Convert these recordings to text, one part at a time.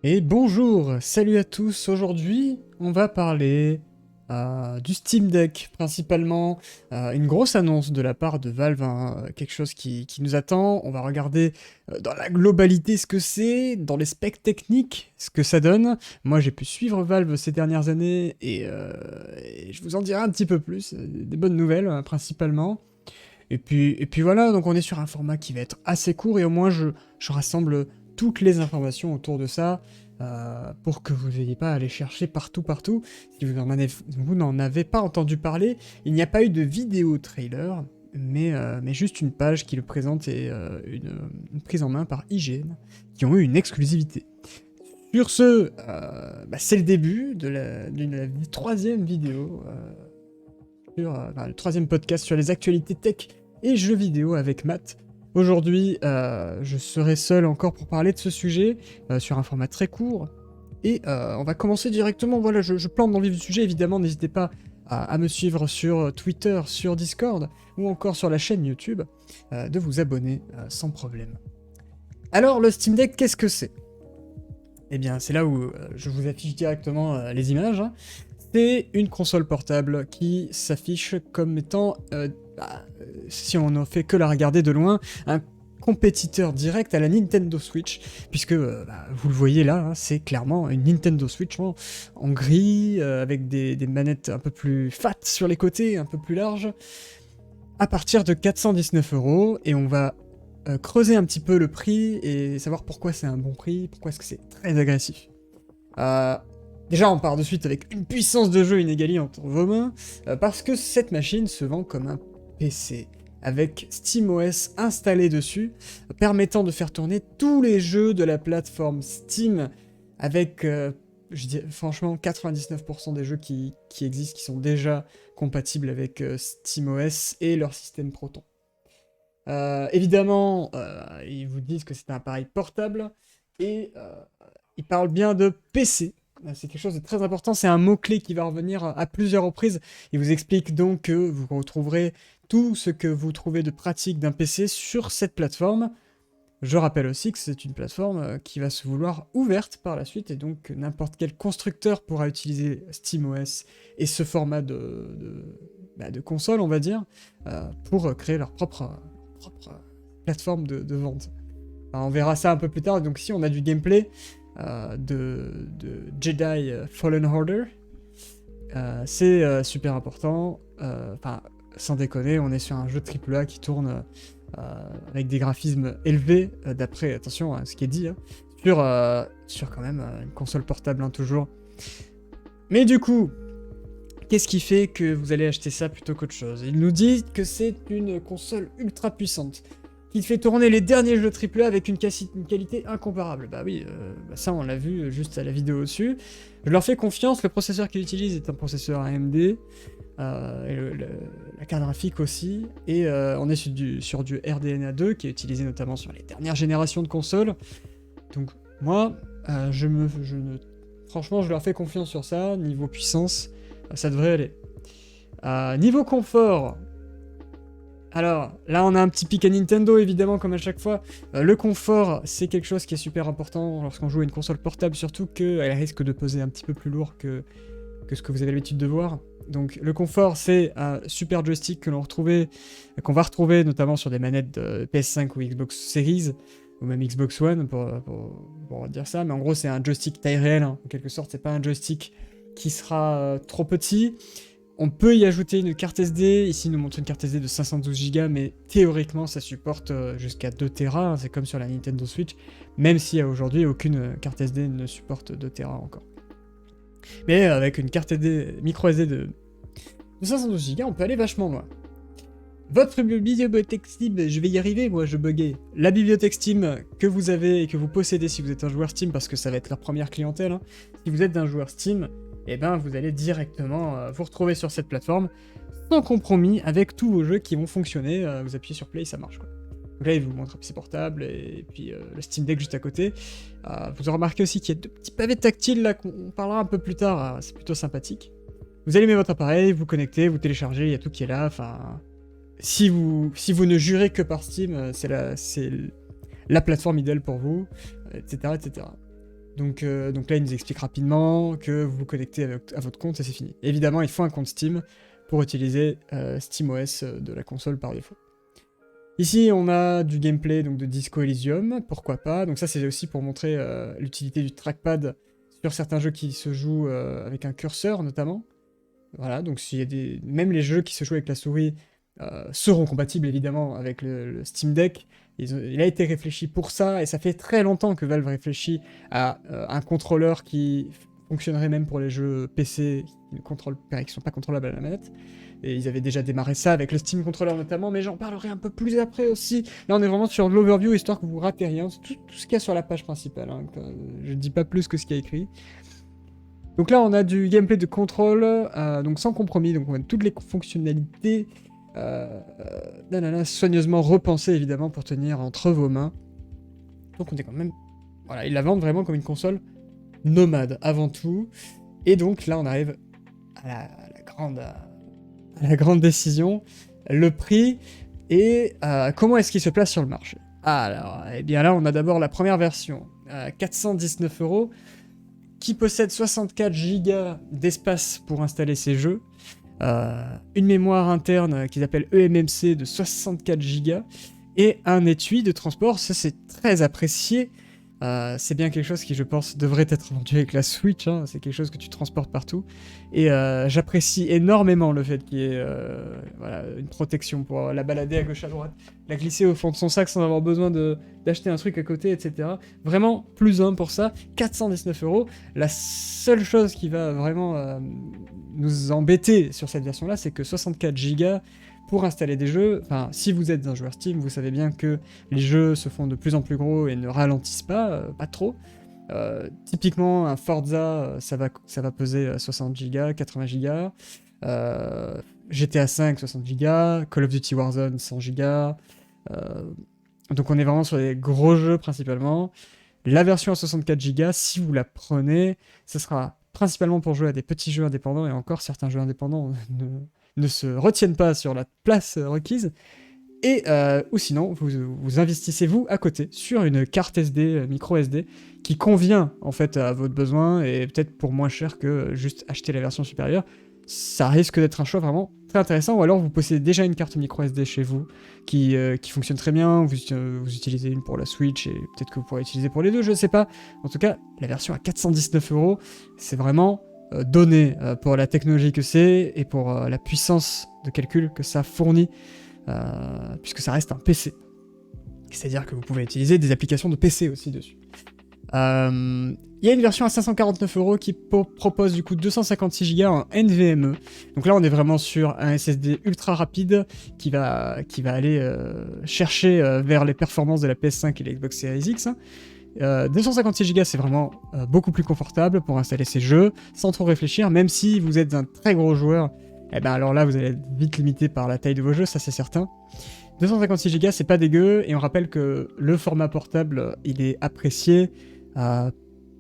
Et bonjour, salut à tous. Aujourd'hui, on va parler du Steam Deck principalement. Une grosse annonce de la part de Valve, hein, quelque chose qui nous attend. On va regarder dans la globalité ce que c'est, dans les specs techniques, ce que ça donne. Moi, j'ai pu suivre Valve ces dernières années et je vous en dirai un petit peu plus. Des bonnes nouvelles, principalement. Et puis voilà, donc on est sur un format qui va être assez court et au moins je rassemble toutes les informations autour de ça pour que vous n'ayez pas à aller chercher partout. Si vous n'en avez pas entendu parler, il n'y a pas eu de vidéo trailer, mais juste une page qui le présente et une prise en main par IGN qui ont eu une exclusivité. Sur ce, c'est le début de la troisième vidéo, le troisième podcast sur les actualités tech et jeux vidéo avec Matt. Aujourd'hui, je serai seul encore pour parler de ce sujet, sur un format très court, et on va commencer directement. Voilà, je plante dans le vif du sujet, évidemment, n'hésitez pas à me suivre sur Twitter, sur Discord, ou encore sur la chaîne YouTube, de vous abonner sans problème. Alors, le Steam Deck, qu'est-ce que c'est? Eh bien, c'est là où je vous affiche directement les images, hein. C'est une console portable qui s'affiche comme étant, si on n'en fait que la regarder de loin, un compétiteur direct à la Nintendo Switch, puisque vous le voyez là, hein, c'est clairement une Nintendo Switch en gris, avec des manettes un peu plus fat sur les côtés, un peu plus larges, à partir de 419 €, et on va creuser un petit peu le prix et savoir pourquoi c'est un bon prix, pourquoi est-ce que c'est très agressif. Euh, Déjà, on part de suite avec une puissance de jeu inégalée entre vos mains, parce que cette machine se vend comme un PC, avec SteamOS installé dessus, permettant de faire tourner tous les jeux de la plateforme Steam, avec, je dis, franchement, 99% des jeux qui existent, qui sont déjà compatibles avec SteamOS et leur système Proton. Évidemment, ils vous disent que c'est un appareil portable, et ils parlent bien de PC. C'est quelque chose de très important, c'est un mot-clé qui va revenir à plusieurs reprises. Il vous explique donc que vous retrouverez tout ce que vous trouvez de pratique d'un PC sur cette plateforme. Je rappelle aussi que c'est une plateforme qui va se vouloir ouverte par la suite, et donc n'importe quel constructeur pourra utiliser SteamOS et ce format de console, on va dire, pour créer leur propre plateforme de vente. Alors, on verra ça un peu plus tard. Donc ici, on a du gameplay de Jedi Fallen Order. C'est super important. Enfin, sans déconner, on est sur un jeu AAA qui tourne avec des graphismes élevés, d'après, attention à ce qui est dit, hein, sur quand même une console portable, hein, toujours. Mais du coup, qu'est-ce qui fait que vous allez acheter ça plutôt qu'autre chose? Il nous dit que c'est une console ultra puissante, qui fait tourner les derniers jeux AAA avec une qualité incomparable. Bah oui, ça on l'a vu juste à la vidéo au-dessus. Je leur fais confiance, le processeur qu'ils utilisent est un processeur AMD, la carte graphique aussi, et on est sur du RDNA 2 qui est utilisé notamment sur les dernières générations de consoles. Donc moi, franchement, je leur fais confiance sur ça. Niveau puissance, ça devrait aller. Niveau confort, alors là on a un petit pic à Nintendo évidemment, comme à chaque fois. Le confort, c'est quelque chose qui est super important lorsqu'on joue à une console portable, surtout qu'elle risque de peser un petit peu plus lourd que ce que vous avez l'habitude de voir. Donc le confort, c'est un super joystick qu'on va retrouver notamment sur des manettes de PS5 ou Xbox Series, ou même Xbox One pour dire ça, mais en gros c'est un joystick taille réelle, hein. En quelque sorte, c'est pas un joystick qui sera trop petit. On peut y ajouter une carte SD, ici il nous montre une carte SD de 512 Go, mais théoriquement ça supporte jusqu'à 2 Tera, hein, c'est comme sur la Nintendo Switch, même si aujourd'hui aucune carte SD ne supporte 2 Tera encore. Mais avec une carte SD, micro SD de 512 Go, on peut aller vachement loin. Votre bibliothèque Steam, je vais y arriver, moi je buguais. La bibliothèque Steam que vous avez et que vous possédez si vous êtes un joueur Steam, parce que ça va être leur première clientèle, hein. Si vous êtes un joueur Steam, et ben vous allez directement vous retrouver sur cette plateforme, sans compromis, avec tous vos jeux qui vont fonctionner. Vous appuyez sur Play, ça marche, quoi. Donc là, il vous montre un PC portable et puis le Steam Deck juste à côté. Vous aurez remarqué aussi qu'il y a deux petits pavés tactiles là qu'on parlera un peu plus tard. C'est plutôt sympathique. Vous allumez votre appareil, vous connectez, vous téléchargez, il y a tout qui est là. Enfin, si vous ne jurez que par Steam, c'est la plateforme idéale pour vous, etc., etc. Donc là, il nous explique rapidement que vous vous connectez à votre compte et c'est fini. Évidemment, il faut un compte Steam pour utiliser SteamOS de la console par défaut. Ici, on a du gameplay donc de Disco Elysium, pourquoi pas. Donc ça, c'est aussi pour montrer l'utilité du trackpad sur certains jeux qui se jouent avec un curseur, notamment. Voilà, donc s'il y a même les jeux qui se jouent avec la souris seront compatibles, évidemment, avec le Steam Deck. Il a été réfléchi pour ça, et ça fait très longtemps que Valve réfléchit à un contrôleur qui fonctionnerait même pour les jeux PC qui sont pas contrôlables à la manette. Et ils avaient déjà démarré ça avec le Steam Controller notamment, mais j'en parlerai un peu plus après aussi. Là, on est vraiment sur l'overview, histoire que vous ratez rien. C'est tout ce qu'il y a sur la page principale. Hein. Je ne dis pas plus que ce qu'il y a écrit. Donc là, on a du gameplay de contrôle, donc sans compromis. Donc on a toutes les fonctionnalités soigneusement repensées, évidemment, pour tenir entre vos mains. Donc on est quand même... Voilà, ils la vendent vraiment comme une console nomade, avant tout. Et donc là, on arrive à la grande décision, le prix et comment est-ce qu'il se place sur le marché. Alors, eh bien là, on a d'abord la première version, 419 €, qui possède 64 Go d'espace pour installer ses jeux, une mémoire interne qu'ils appellent eMMC de 64 Go, et un étui de transport, ça c'est très apprécié. C'est bien quelque chose qui, je pense, devrait être vendu avec la Switch, hein. C'est quelque chose que tu transportes partout. Et j'apprécie énormément le fait qu'il y ait voilà, une protection pour la balader à gauche à droite, la glisser au fond de son sac sans avoir besoin d'acheter un truc à côté, etc. Vraiment, plus un pour ça, 419 €. La seule chose qui va vraiment nous embêter sur cette version-là, c'est que 64 Go pour installer des jeux, enfin, si vous êtes un joueur Steam, vous savez bien que les jeux se font de plus en plus gros et ne ralentissent pas, pas trop. Typiquement, un Forza, ça va peser 60 Go, 80 Go. GTA V, 60 Go. Call of Duty Warzone, 100 Go. Donc on est vraiment sur des gros jeux principalement. La version à 64 Go, si vous la prenez, ce sera principalement pour jouer à des petits jeux indépendants, et encore certains jeux indépendants ne se retiennent pas sur la place requise, et ou sinon vous investissez vous à côté sur une carte SD, micro SD, qui convient en fait à votre besoin, et peut-être pour moins cher que juste acheter la version supérieure. Ça risque d'être un choix vraiment très intéressant, ou alors vous possédez déjà une carte micro SD chez vous qui fonctionne très bien, vous utilisez une pour la Switch et peut-être que vous pourrez utiliser pour les deux, je sais pas. En tout cas, la version à 419 €, c'est vraiment donné pour la technologie que c'est et pour la puissance de calcul que ça fournit, puisque ça reste un PC. C'est-à-dire que vous pouvez utiliser des applications de PC aussi dessus. Il y a une version à 549 € qui propose du coup 256 Go en NVMe. Donc là, on est vraiment sur un SSD ultra rapide qui va aller chercher vers les performances de la PS5 et la Xbox Series X. 256 Go, c'est vraiment beaucoup plus confortable pour installer ces jeux sans trop réfléchir, même si vous êtes un très gros joueur. Et ben alors là, vous allez être vite limité par la taille de vos jeux, ça c'est certain. 256 Go, c'est pas dégueu, et on rappelle que le format portable, il est apprécié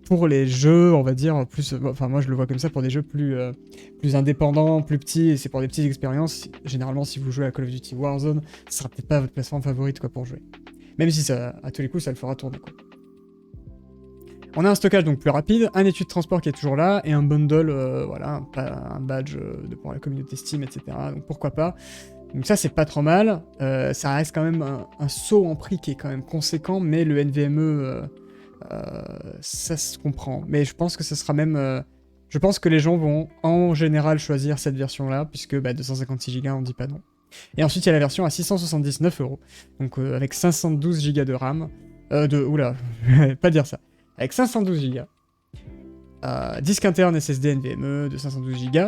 pour les jeux, on va dire, plus... Enfin, moi, je le vois comme ça, pour des jeux plus indépendants, plus petits, et c'est pour des petites expériences. Généralement, si vous jouez à Call of Duty Warzone, ce sera peut-être pas votre plateforme favorite, quoi, pour jouer. Même si, ça, à tous les coups, ça le fera tourner, quoi. On a un stockage donc plus rapide, un étui de transport qui est toujours là, et un bundle, voilà, un badge pour la communauté Steam, etc. Donc pourquoi pas. Donc ça, c'est pas trop mal. Ça reste quand même un saut en prix qui est quand même conséquent, mais le NVMe, ça se comprend. Mais je pense que ce sera même... je pense que les gens vont en général choisir cette version-là, puisque 256 Go, on dit pas non. Et ensuite, il y a la version à 679 €, donc avec 512 Go de RAM. Oula, pas dire ça. Avec 512 Go. Disque interne SSD NVMe de 512 Go.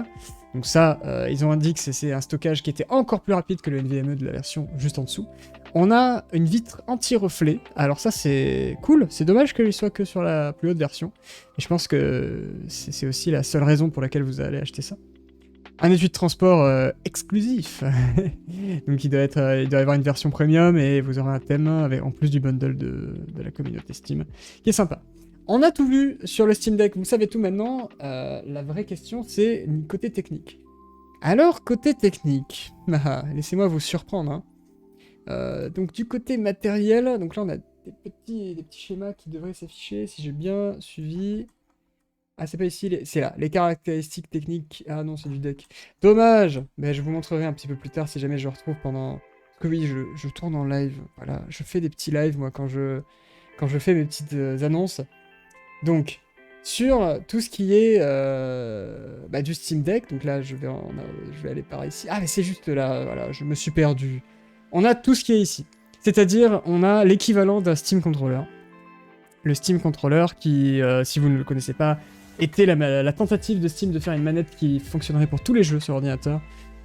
Donc ça, ils ont indiqué que c'est un stockage qui était encore plus rapide que le NVMe de la version juste en dessous. On a une vitre anti-reflet. Alors ça, c'est cool. C'est dommage qu'il soit que sur la plus haute version. Et je pense que c'est aussi la seule raison pour laquelle vous allez acheter ça. Un étui de transport exclusif. Donc il doit y avoir une version premium, et vous aurez un thème en plus du bundle de la communauté Steam, qui est sympa. On a tout vu sur le Steam Deck, vous savez tout maintenant. La vraie question, c'est côté technique. Alors, côté technique, laissez-moi vous surprendre. Hein. Donc du côté matériel, donc là on a des petits schémas qui devraient s'afficher, si j'ai bien suivi. Ah, c'est pas ici, c'est là. Les caractéristiques techniques. Ah non, c'est du deck. Dommage! Mais je vous montrerai un petit peu plus tard si jamais je le retrouve pendant... Parce que oui, je tourne en live. Voilà, je fais des petits lives, moi, quand je fais mes petites annonces. Donc, sur tout ce qui est du Steam Deck, donc là, je vais aller par ici. Ah, mais c'est juste là, voilà, je me suis perdu. On a tout ce qui est ici. C'est-à-dire, on a l'équivalent d'un Steam Controller. Le Steam Controller qui, si vous ne le connaissez pas, était la tentative de Steam de faire une manette qui fonctionnerait pour tous les jeux sur ordinateur.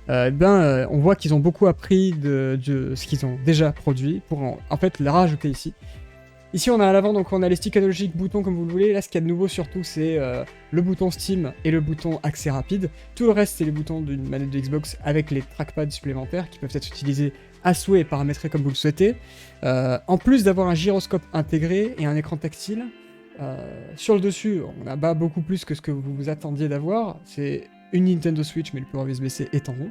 On voit qu'ils ont beaucoup appris de ce qu'ils ont déjà produit pour en fait le rajouter ici. Ici on a à l'avant, donc on a les sticks analogiques, boutons comme vous le voulez. Là ce qu'il y a de nouveau surtout c'est le bouton Steam et le bouton accès rapide. Tout le reste c'est les boutons d'une manette de Xbox avec les trackpads supplémentaires qui peuvent être utilisés à souhait et paramétrés comme vous le souhaitez. En plus d'avoir un gyroscope intégré et un écran tactile, sur le dessus on a pas beaucoup plus que ce que vous vous attendiez d'avoir. C'est une Nintendo Switch mais le port USB-C est en haut.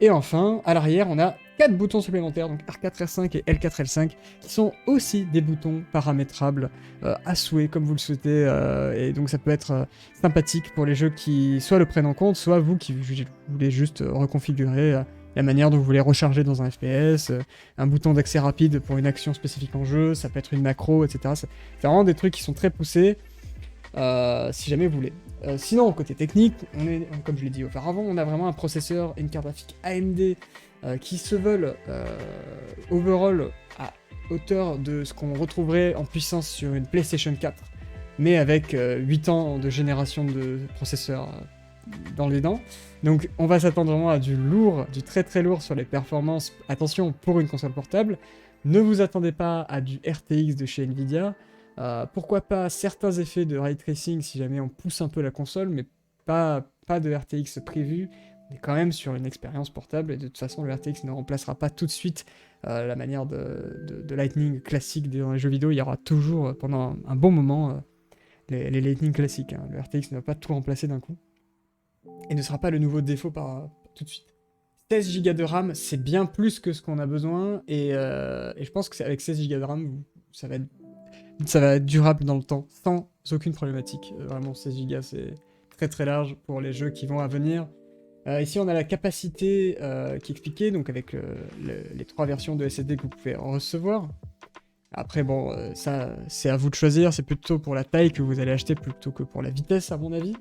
Et enfin, à l'arrière, on a 4 boutons supplémentaires, donc R4, R5 et L4, L5, qui sont aussi des boutons paramétrables à souhait, comme vous le souhaitez, et donc ça peut être sympathique pour les jeux qui soit le prennent en compte, soit vous qui voulez juste reconfigurer la manière dont vous voulez recharger dans un FPS, un bouton d'accès rapide pour une action spécifique en jeu, ça peut être une macro, etc. C'est vraiment des trucs qui sont très poussés, si jamais vous voulez. Sinon, côté technique, comme je l'ai dit auparavant, on a vraiment un processeur et une carte graphique AMD qui se veulent overall à hauteur de ce qu'on retrouverait en puissance sur une PlayStation 4, mais avec 8 ans de génération de processeurs dans les dents. Donc on va s'attendre vraiment à du lourd, du très très lourd sur les performances. Attention, pour une console portable, ne vous attendez pas à du RTX de chez Nvidia. Pourquoi pas certains effets de ray tracing si jamais on pousse un peu la console, mais pas de RTX prévu. On est quand même sur une expérience portable et de toute façon le RTX ne remplacera pas tout de suite la manière de Lightning classique dans les jeux vidéo. Il y aura toujours pendant un bon moment les Lightning classiques. Hein. Le RTX ne va pas tout remplacer d'un coup et ne sera pas le nouveau défaut tout de suite. 16 Go de RAM, c'est bien plus que ce qu'on a besoin et je pense que c'est avec 16 Go de RAM, ça va être durable dans le temps, sans aucune problématique. Vraiment, 16 Go, c'est très très large pour les jeux qui vont à venir. Ici, on a la capacité qui est expliquée, donc avec les 3 versions de SSD que vous pouvez en recevoir. Après, bon, ça, c'est à vous de choisir. C'est plutôt pour la taille que vous allez acheter plutôt que pour la vitesse, à mon avis.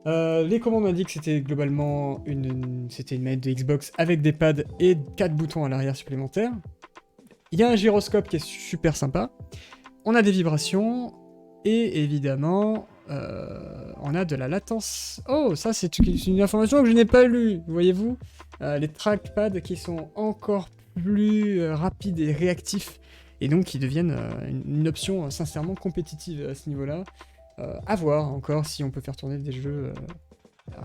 Les commandes m'ont dit que c'était globalement c'était une manette de Xbox avec des pads et 4 boutons à l'arrière supplémentaires. Il y a un gyroscope qui est super sympa. On a des vibrations. Et évidemment, on a de la latence. Oh, ça c'est une information que je n'ai pas lue, voyez-vous. Les trackpads qui sont encore plus rapides et réactifs. Et donc qui deviennent une option sincèrement compétitive à ce niveau-là. À voir encore si on peut faire tourner des jeux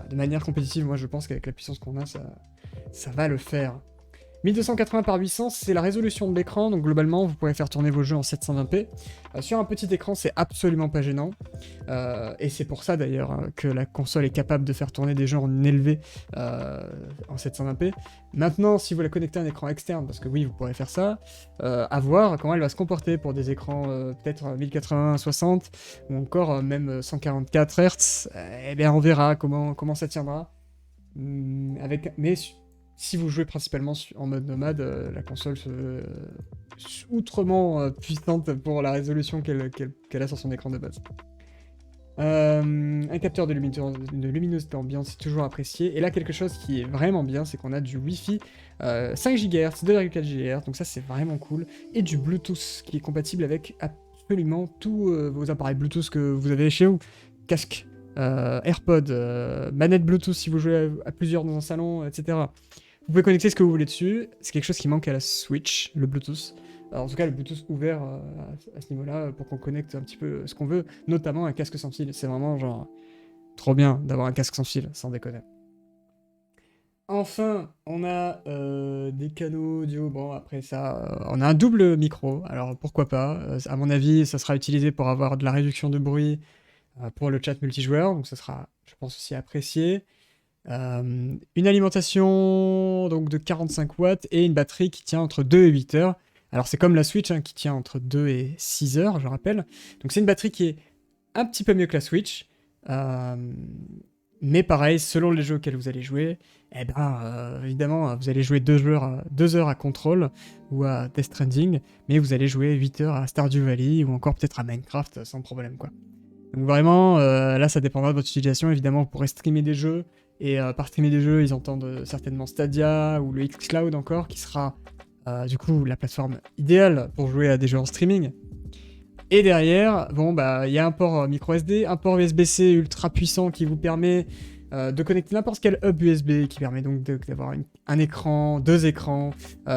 de manière compétitive. Moi je pense qu'avec la puissance qu'on a, ça va le faire. 1280 par 800, c'est la résolution de l'écran, donc globalement vous pourrez faire tourner vos jeux en 720p. Sur un petit écran, c'est absolument pas gênant, et c'est pour ça d'ailleurs que la console est capable de faire tourner des jeux en élevé en 720p. Maintenant, si vous la connectez à un écran externe, parce que oui, vous pourrez faire ça, à voir comment elle va se comporter pour des écrans peut-être 1080-60, ou encore même 144 Hz, eh bien on verra comment ça tiendra. Mais si vous jouez principalement en mode nomade, la console se veut outrement puissante pour la résolution qu'elle a sur son écran de base. Un capteur de luminosité ambiante, c'est toujours apprécié. Et là, quelque chose qui est vraiment bien, c'est qu'on a du Wi-Fi 5 GHz, 2,4 GHz, donc ça c'est vraiment cool. Et du Bluetooth qui est compatible avec absolument tous vos appareils Bluetooth que vous avez chez vous. Casque, AirPod, manette Bluetooth si vous jouez à plusieurs dans un salon, etc. Vous pouvez connecter ce que vous voulez dessus, c'est quelque chose qui manque à la Switch, le Bluetooth. Alors, en tout cas, le Bluetooth ouvert à ce niveau-là pour qu'on connecte un petit peu ce qu'on veut, notamment un casque sans fil. C'est vraiment genre trop bien d'avoir un casque sans fil, sans déconner. Enfin, on a des canaux audio. Bon, après ça, on a un double micro. Alors pourquoi pas à mon avis, ça sera utilisé pour avoir de la réduction de bruit pour le chat multijoueur, donc ça sera, je pense, aussi apprécié. Une alimentation donc de 45 watts et une batterie qui tient entre 2 et 8 heures. Alors c'est comme la Switch qui tient entre 2 et 6 heures, je rappelle. Donc c'est une batterie qui est un petit peu mieux que la Switch. Mais pareil, selon les jeux auxquels vous allez jouer, évidemment, vous allez jouer 2 heures à Control ou à Death Stranding, mais vous allez jouer 8 heures à Stardew Valley ou encore peut-être à Minecraft sans problème, quoi. Donc vraiment, là, ça dépendra de votre utilisation. Évidemment, vous pourrez streamer des jeux, et par streamer des jeux, ils entendent certainement Stadia ou le xCloud encore, qui sera du coup la plateforme idéale pour jouer à des jeux en streaming. Et derrière, il y a un port micro SD, un port USB-C ultra puissant qui vous permet de connecter n'importe quel hub USB, qui permet donc d'avoir un écran, 2 écrans,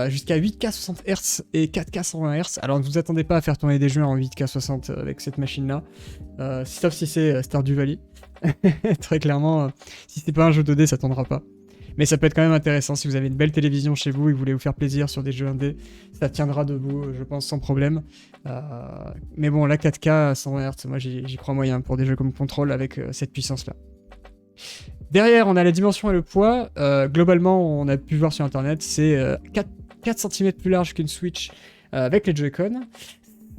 jusqu'à 8K 60 Hz et 4K 120 Hz. Alors ne vous attendez pas à faire tourner des jeux en 8K 60 avec cette machine-là, sauf si c'est Stardew Valley. Très clairement, si c'est pas un jeu 2D, ça tournera pas. Mais ça peut être quand même intéressant si vous avez une belle télévision chez vous et que vous voulez vous faire plaisir sur des jeux indés. Ça tiendra debout, je pense, sans problème. Mais bon, la 4K à 120 Hz, moi j'y crois moyen pour des jeux comme Control avec cette puissance-là. Derrière, on a la dimension et le poids. Globalement, on a pu voir sur internet, c'est 4 cm plus large qu'une Switch avec les Joy-Con.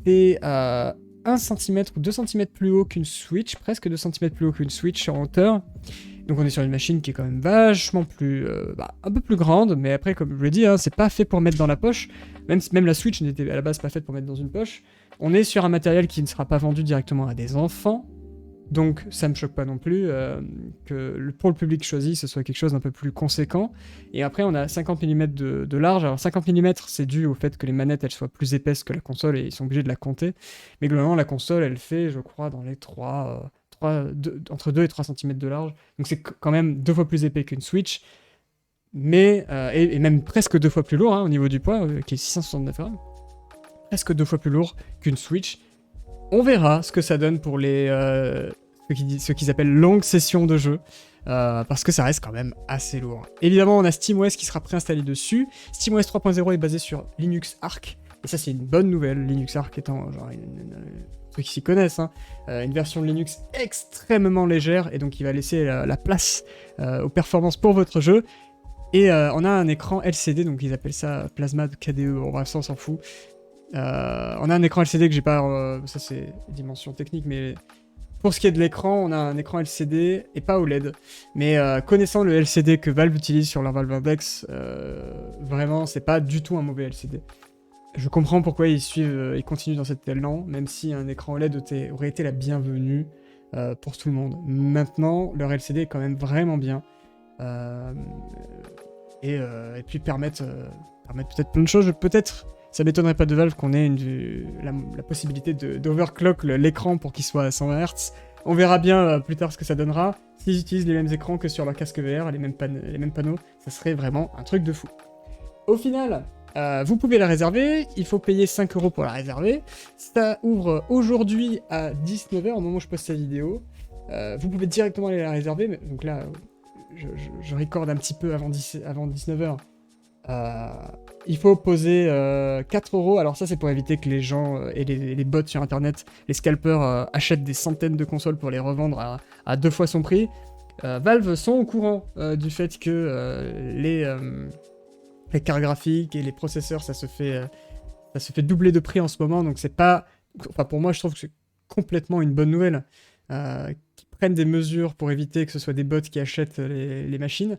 C'est 1 cm ou 2 cm plus haut qu'une Switch, presque 2 cm plus haut qu'une Switch en hauteur. Donc on est sur une machine qui est quand même vachement plus... un peu plus grande, mais après, comme je vous l'ai dit, c'est pas fait pour mettre dans la poche. Même la Switch n'était à la base pas faite pour mettre dans une poche. On est sur un matériel qui ne sera pas vendu directement à des enfants. Donc ça me choque pas non plus que pour le public choisi, ce soit quelque chose d'un peu plus conséquent. Et après, on a 50 mm de large. Alors 50 mm, c'est dû au fait que les manettes, elles soient plus épaisses que la console et ils sont obligés de la compter. Mais globalement, la console, elle fait, je crois, dans les entre 2 et 3 cm de large. Donc c'est quand même 2 fois plus épais qu'une Switch. Mais, et même presque 2 fois plus lourd au niveau du poids, qui est 669 grammes. Presque 2 fois plus lourd qu'une Switch. On verra ce que ça donne pour ce qu'ils appellent longues sessions de jeu, parce que ça reste quand même assez lourd. Évidemment, on a SteamOS qui sera préinstallé dessus. SteamOS 3.0 est basé sur Linux Arc, et ça c'est une bonne nouvelle, Linux Arc étant genre ceux qui s'y connaissent, une version de Linux extrêmement légère, et donc il va laisser la place aux performances pour votre jeu. Et on a un écran LCD, donc ils appellent ça Plasma KDE, bon bref ça on s'en fout. On a un écran LCD que j'ai pas... ça c'est dimension technique, mais pour ce qui est de l'écran, on a un écran LCD et pas OLED. Mais connaissant le LCD que Valve utilise sur leur Valve Index, vraiment c'est pas du tout un mauvais LCD. Je comprends pourquoi ils continuent dans cette élan, même si un écran OLED aurait été la bienvenue pour tout le monde. Maintenant, leur LCD est quand même vraiment bien. Et puis permettre peut-être plein de choses. Peut-être... Ça m'étonnerait pas de Valve qu'on ait la possibilité d'overclock l'écran pour qu'il soit à 120 Hz. On verra bien plus tard ce que ça donnera. S'ils utilisent les mêmes écrans que sur leur casque VR, les mêmes panneaux, ça serait vraiment un truc de fou. Au final, vous pouvez la réserver. Il faut payer 5 € pour la réserver. Ça ouvre aujourd'hui à 19h, au moment où je poste cette vidéo. Vous pouvez directement aller la réserver. Donc là, je recorde un petit peu avant 19h. Il faut poser 4 €. Alors ça c'est pour éviter que les gens et les bots sur internet, les scalpers achètent des centaines de consoles pour les revendre à 2 fois son prix. Valve sont au courant du fait que les cartes graphiques et les processeurs ça se fait doubler de prix en ce moment, donc c'est pas... Enfin pour moi je trouve que c'est complètement une bonne nouvelle qu'ils prennent des mesures pour éviter que ce soit des bots qui achètent les machines.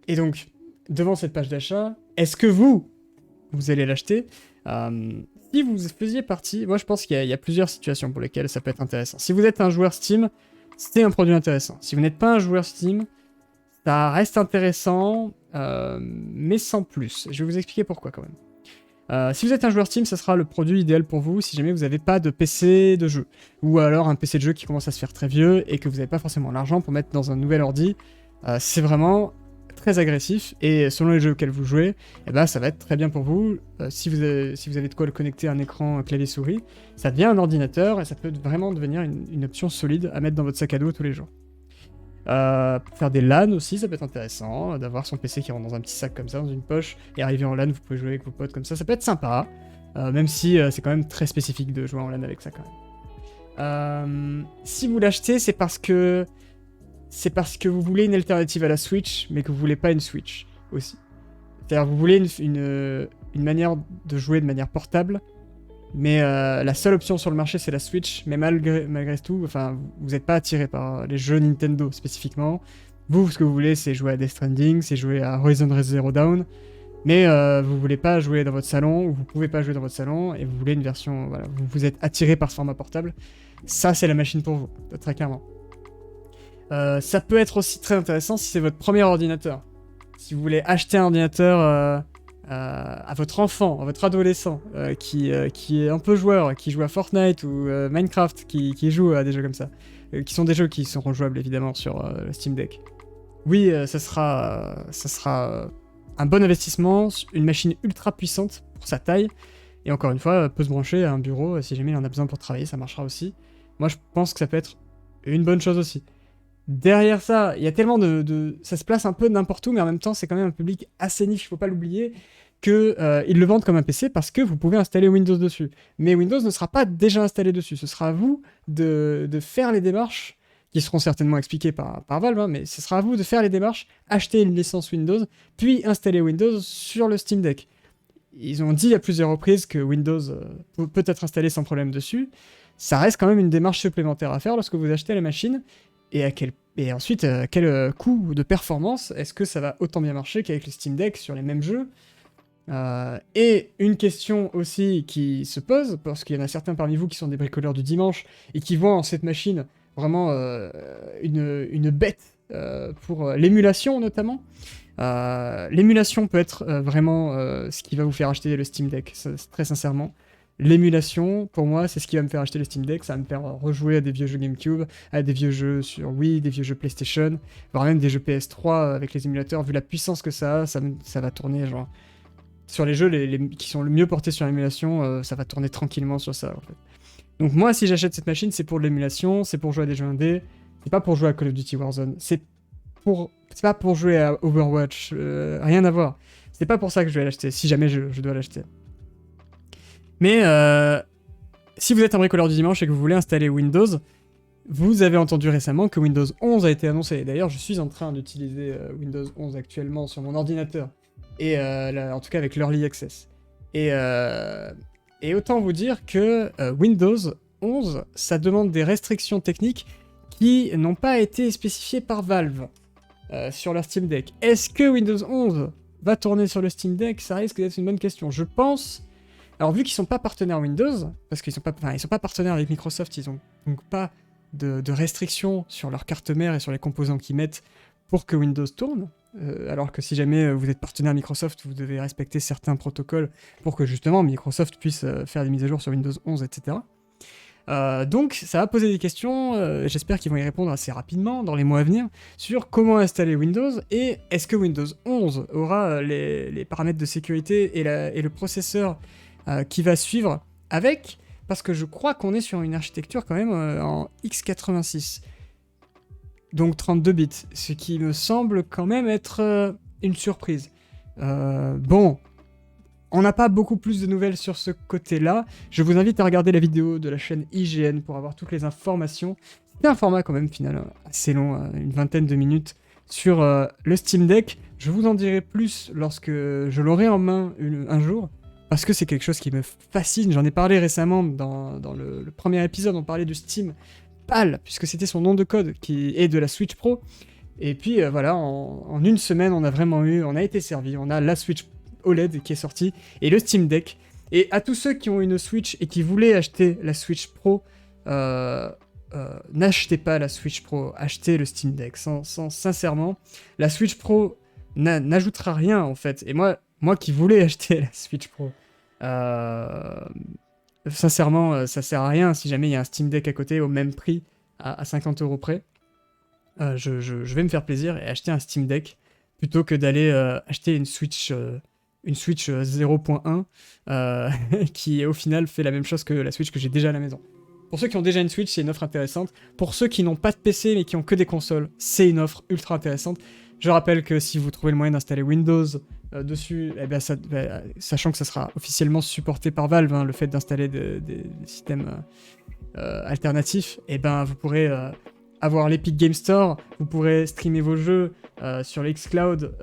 Et donc, devant cette page d'achat, est-ce que vous allez l'acheter Si vous faisiez partie... Moi, je pense qu'il y a plusieurs situations pour lesquelles ça peut être intéressant. Si vous êtes un joueur Steam, c'est un produit intéressant. Si vous n'êtes pas un joueur Steam, ça reste intéressant, mais sans plus. Je vais vous expliquer pourquoi, quand même. Si vous êtes un joueur Steam, ça sera le produit idéal pour vous si jamais vous n'avez pas de PC de jeu. Ou alors un PC de jeu qui commence à se faire très vieux et que vous n'avez pas forcément l'argent pour mettre dans un nouvel ordi. C'est vraiment... très agressif, et selon les jeux auxquels vous jouez, ça va être très bien pour vous. Si vous avez de quoi le connecter à un écran, un clavier souris, ça devient un ordinateur, et ça peut vraiment devenir une option solide à mettre dans votre sac à dos tous les jours. Pour faire des LAN aussi, ça peut être intéressant, d'avoir son PC qui rentre dans un petit sac comme ça, dans une poche, et arriver en LAN, vous pouvez jouer avec vos potes comme ça peut être sympa, même si c'est quand même très spécifique de jouer en LAN avec ça quand même. Si vous l'achetez, c'est parce que vous voulez une alternative à la Switch, mais que vous voulez pas une Switch aussi. C'est-à-dire vous voulez une manière de jouer de manière portable, mais la seule option sur le marché c'est la Switch, mais malgré tout, enfin, vous n'êtes pas attiré par les jeux Nintendo spécifiquement. Vous, ce que vous voulez, c'est jouer à Death Stranding, c'est jouer à Horizon Zero Dawn, mais vous voulez pas jouer dans votre salon, ou vous pouvez pas jouer dans votre salon, et vous voulez une version, voilà, vous êtes attiré par ce format portable. Ça, c'est la machine pour vous, très clairement. Ça peut être aussi très intéressant si c'est votre premier ordinateur. Si vous voulez acheter un ordinateur à votre enfant, à votre adolescent, qui est un peu joueur, qui joue à Fortnite ou Minecraft, qui joue à des jeux comme ça, qui sont des jeux qui seront jouables évidemment sur le Steam Deck. Oui, ça sera un bon investissement, une machine ultra puissante pour sa taille, et encore une fois, peut se brancher à un bureau si jamais il en a besoin pour travailler, ça marchera aussi. Moi, je pense que ça peut être une bonne chose aussi. Derrière ça, il y a tellement ça se place un peu n'importe où, mais en même temps, c'est quand même un public assez niche, faut pas l'oublier, qu'ils le vendent comme un PC parce que vous pouvez installer Windows dessus. Mais Windows ne sera pas déjà installé dessus, ce sera à vous de faire les démarches, qui seront certainement expliquées par Valve, hein, mais ce sera à vous de faire les démarches, acheter une licence Windows, puis installer Windows sur le Steam Deck. Ils ont dit à plusieurs reprises que Windows peut être installé sans problème dessus. Ça reste quand même une démarche supplémentaire à faire lorsque vous achetez la machine. Et ensuite, quel coût de performance est-ce que ça va autant bien marcher qu'avec le Steam Deck sur les mêmes jeux? Et une question aussi qui se pose, parce qu'il y en a certains parmi vous qui sont des bricoleurs du dimanche et qui voient en cette machine vraiment une bête pour l'émulation notamment. L'émulation peut être vraiment ce qui va vous faire acheter le Steam Deck, très sincèrement. L'émulation, pour moi, c'est ce qui va me faire acheter le Steam Deck, ça va me faire rejouer à des vieux jeux GameCube, à des vieux jeux sur Wii, des vieux jeux PlayStation, voire même des jeux PS3 avec les émulateurs. Vu la puissance que ça a, ça va tourner genre... Sur les jeux qui sont le mieux portés sur l'émulation, ça va tourner tranquillement sur ça, en fait. Donc moi, si j'achète cette machine, c'est pour de l'émulation, c'est pour jouer à des jeux indés, c'est pas pour jouer à Call of Duty Warzone, c'est pas pour jouer à Overwatch, rien à voir. C'est pas pour ça que je vais l'acheter, si jamais je dois l'acheter. Mais si vous êtes un bricoleur du dimanche et que vous voulez installer Windows, vous avez entendu récemment que Windows 11 a été annoncé. D'ailleurs, je suis en train d'utiliser Windows 11 actuellement sur mon ordinateur, et en tout cas avec l'Early Access. Et autant vous dire que Windows 11, ça demande des restrictions techniques qui n'ont pas été spécifiées par Valve sur leur Steam Deck. Est-ce que Windows 11 va tourner sur le Steam Deck? Ça risque d'être une bonne question. Je pense... Alors vu qu'ils sont pas partenaires Windows, parce qu'ils sont pas partenaires avec Microsoft, ils ont donc pas de restrictions sur leur carte mère et sur les composants qu'ils mettent pour que Windows tourne, alors que si jamais vous êtes partenaire Microsoft, vous devez respecter certains protocoles pour que justement Microsoft puisse faire des mises à jour sur Windows 11, etc. Donc ça va poser des questions, j'espère qu'ils vont y répondre assez rapidement dans les mois à venir, sur comment installer Windows, et est-ce que Windows 11 aura les paramètres de sécurité et le processeur qui va suivre avec, parce que je crois qu'on est sur une architecture quand même en x86, donc 32 bits, ce qui me semble quand même être une surprise. Bon, on n'a pas beaucoup plus de nouvelles sur ce côté-là, je vous invite à regarder la vidéo de la chaîne IGN pour avoir toutes les informations. C'est un format quand même final assez long, une vingtaine de minutes, sur le Steam Deck. Je vous en dirai plus lorsque je l'aurai en main un jour, parce que c'est quelque chose qui me fascine. J'en ai parlé récemment dans le premier épisode, on parlait du Steam PAL, puisque c'était son nom de code, qui est de la Switch Pro. Et puis voilà, en une semaine, on a été servi, on a la Switch OLED qui est sortie, et le Steam Deck. Et à tous ceux qui ont une Switch et qui voulaient acheter la Switch Pro, n'achetez pas la Switch Pro, achetez le Steam Deck. Sincèrement, la Switch Pro n'ajoutera rien en fait. Et moi qui voulais acheter la Switch Pro, sincèrement, ça sert à rien si jamais il y a un Steam Deck à côté au même prix, à 50 € près. Je vais me faire plaisir et acheter un Steam Deck plutôt que d'aller acheter une Switch 0.1 qui au final fait la même chose que la Switch que j'ai déjà à la maison. Pour ceux qui ont déjà une Switch, c'est une offre intéressante. Pour ceux qui n'ont pas de PC mais qui ont que des consoles, c'est une offre ultra intéressante. Je rappelle que si vous trouvez le moyen d'installer Windows dessus, eh ben sachant que ça sera officiellement supporté par Valve, hein, le fait d'installer des systèmes alternatifs, eh ben vous pourrez avoir l'Epic Game Store, vous pourrez streamer vos jeux sur l'Xcloud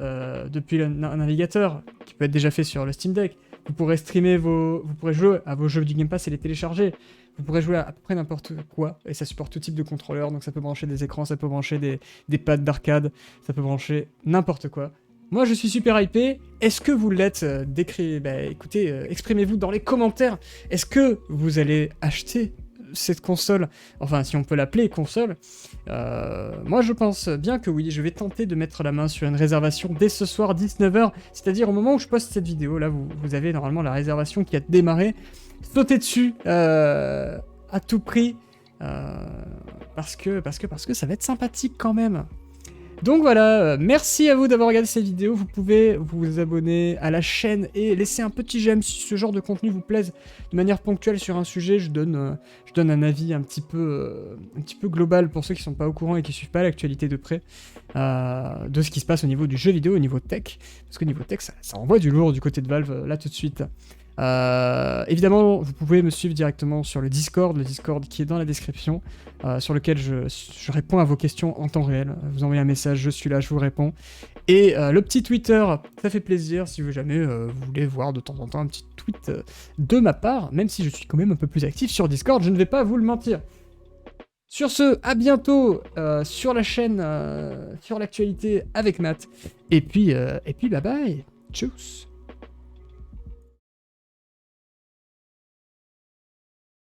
depuis un navigateur, qui peut être déjà fait sur le Steam Deck. Vous pourrez streamer vous pourrez jouer à vos jeux du Game Pass et les télécharger. Vous pourrez jouer à peu près n'importe quoi, et ça supporte tout type de contrôleur, donc ça peut brancher des écrans, ça peut brancher des pads d'arcade, ça peut brancher n'importe quoi. Moi, je suis super hypé. Est-ce que vous l'êtes écoutez, exprimez-vous dans les commentaires. Est-ce que vous allez acheter cette console? Enfin, si on peut l'appeler console. Moi, je pense bien que oui. Je vais tenter de mettre la main sur une réservation dès ce soir, 19h. C'est-à-dire au moment où je poste cette vidéo. Là, vous avez normalement la réservation qui a démarré. Sautez dessus à tout prix. Parce que ça va être sympathique quand même. Donc voilà, merci à vous d'avoir regardé cette vidéo. Vous pouvez vous abonner à la chaîne et laisser un petit j'aime si ce genre de contenu vous plaise de manière ponctuelle sur un sujet. Je donne un avis un petit peu global pour ceux qui sont pas au courant et qui suivent pas l'actualité de près de ce qui se passe au niveau du jeu vidéo, au niveau tech. Parce que niveau tech, ça envoie du lourd du côté de Valve là tout de suite. Évidemment, vous pouvez me suivre directement sur le Discord qui est dans la description, sur lequel je réponds à vos questions en temps réel. Vous envoyez un message, je suis là, je vous réponds. Et le petit Twitter, ça fait plaisir si jamais vous voulez voir de temps en temps un petit tweet de ma part, même si je suis quand même un peu plus actif sur Discord, je ne vais pas vous le mentir. Sur ce, à bientôt sur la chaîne, sur l'actualité avec Matt. Et puis bye bye, tchuss.